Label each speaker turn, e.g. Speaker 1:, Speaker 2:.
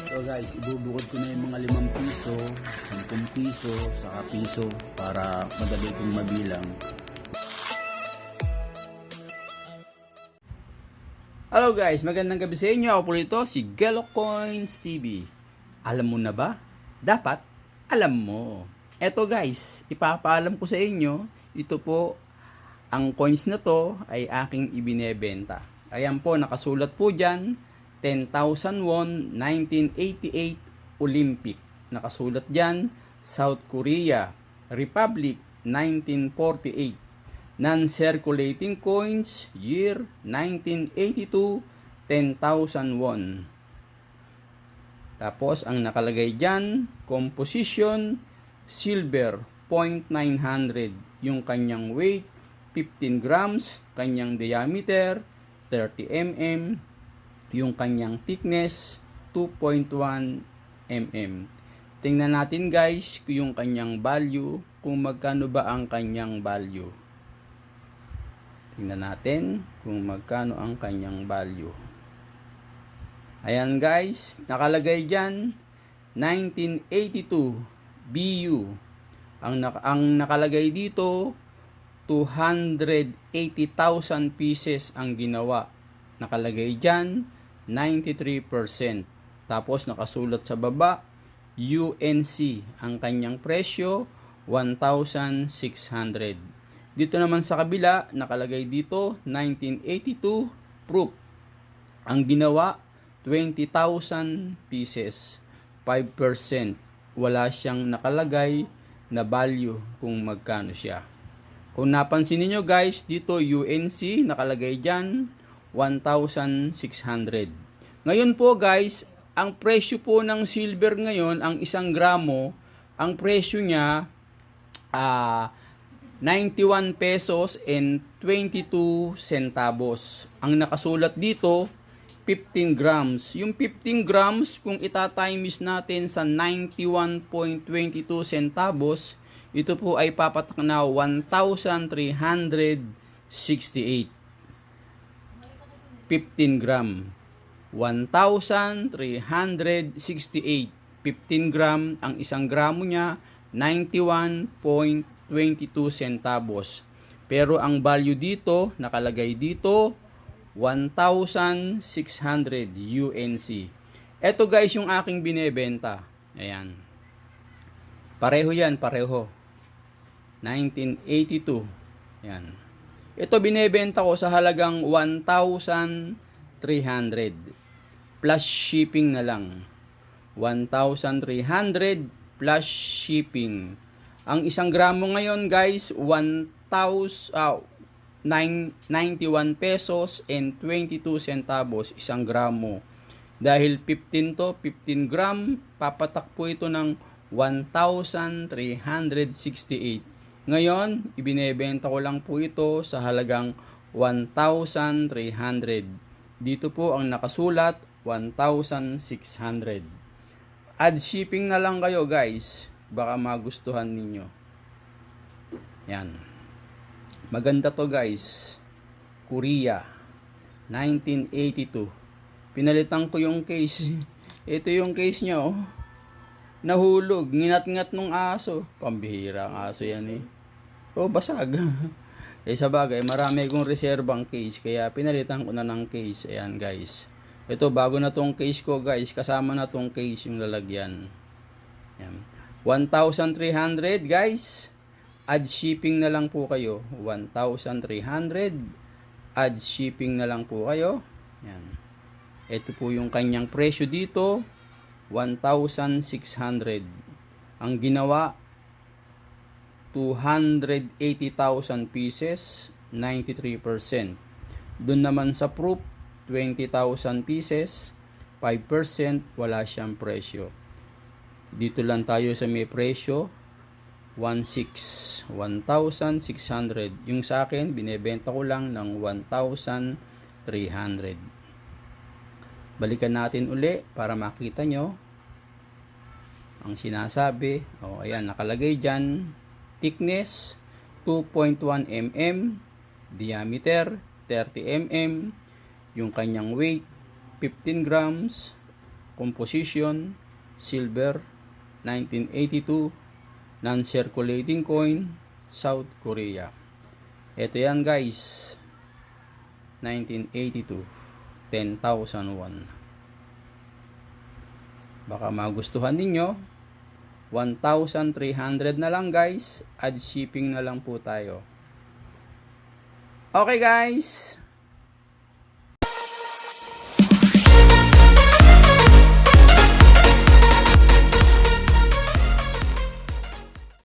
Speaker 1: So guys, ibubukod ko na yung mga 5 piso, 10 piso, saka piso para madali kong mabilang. Hello guys, magandang gabi sa inyo. Ako po ito, si Gelo Coins TV. Alam mo na ba? Dapat alam mo. Eto guys, ipapaalam ko sa inyo, ito po, ang coins na to ay aking ibinebenta. Ayan po, nakasulat po dyan, 10,000 won, 1988 Olympic. Nakasulat dyan, South Korea, Republic, 1948. Non-circulating coins, year 1982, 10,000 won. Tapos, ang nakalagay dyan, composition, silver, 0.900. Yung kanyang weight, 15 grams, kanyang diameter, 30 mm, yung kanyang thickness, 2.1 mm. Tingnan natin guys, yung kanyang value, kung magkano ba ang kanyang value. Tingnan natin kung magkano ang kanyang value. Ayan guys, nakalagay dyan, 1982 BU. Ang nakalagay dito, 280,000 pieces ang ginawa. Nakalagay dyan, 93%. Tapos nakasulat sa baba, UNC. Ang kanyang presyo, 1,600. Dito naman sa kabila, nakalagay dito, 1982 proof. Ang ginawa, 20,000 pieces. 5%. Wala siyang nakalagay na value kung magkano siya. Kung napansin niyo guys, dito UNC, nakalagay dyan, 1,600. Ngayon po guys, ang presyo po ng silver ngayon, ang 1 gramo, ang presyo niya, 91 pesos and 22 centavos. Ang nakasulat dito, 15 grams. Yung 15 grams, kung itatimes natin sa 91.22 centavos, ito po ay papatak na 1,368. 15 gram. 1,368. 15 gram. Ang 1 gramo niya, 91.22 centavos. Pero ang value dito, nakalagay dito, 1,600 UNC. Ito guys yung aking binebenta. Ayan. Pareho yan, pareho. 1982. Ayan. Ito binebenta ko sa halagang 1,300. Plus shipping na lang. 1,300 plus shipping. Ang 1 gramo ngayon guys, 91 pesos and 22 centavos 1 gramo. Dahil 15 to, 15 gram, papatak po ito ng 1,368. Ngayon, ibinebenta ko lang po ito sa halagang 1,300. Dito po ang nakasulat, 1,600. Add shipping na lang kayo guys. Baka magustuhan ninyo. Yan. Maganda to guys. Korea. 1982. Pinalitan ko yung case. Ito yung case niya oh. Nahulog. Nginat-ngat nung aso. Pambihira ang aso yan eh. Oh, basag. Eh sa bagay, marami kong reserbang case. Kaya pinalitan ko na ng case. Ayan guys. Ito, bago na tong case ko guys. Kasama na tong case yung lalagyan. Ayan. 1,300 guys. Add shipping na lang po kayo. 1,300. Add shipping na lang po kayo. Yan. Ito po yung kanyang presyo dito. 1,600. Ang ginawa, 280,000 pieces. 93%. Doon naman sa proof, 20,000 pieces. 5%. Wala siyang presyo. Dito lang tayo sa may presyo, 1,600. Yung sa akin, binebenta ko lang ng 1,300. Balikan natin uli para makita nyo ang sinasabi. O, ayan, nakalagay dyan. Thickness, 2.1 mm. Diameter, 30 mm. Yung kanyang weight, 15 grams. composition, silver, 1982, non-circulating coin, South Korea. Ito yan guys, 1982, 10,001. Baka magustuhan ninyo. 1,300 na lang guys, add shipping na lang po tayo. Okay guys,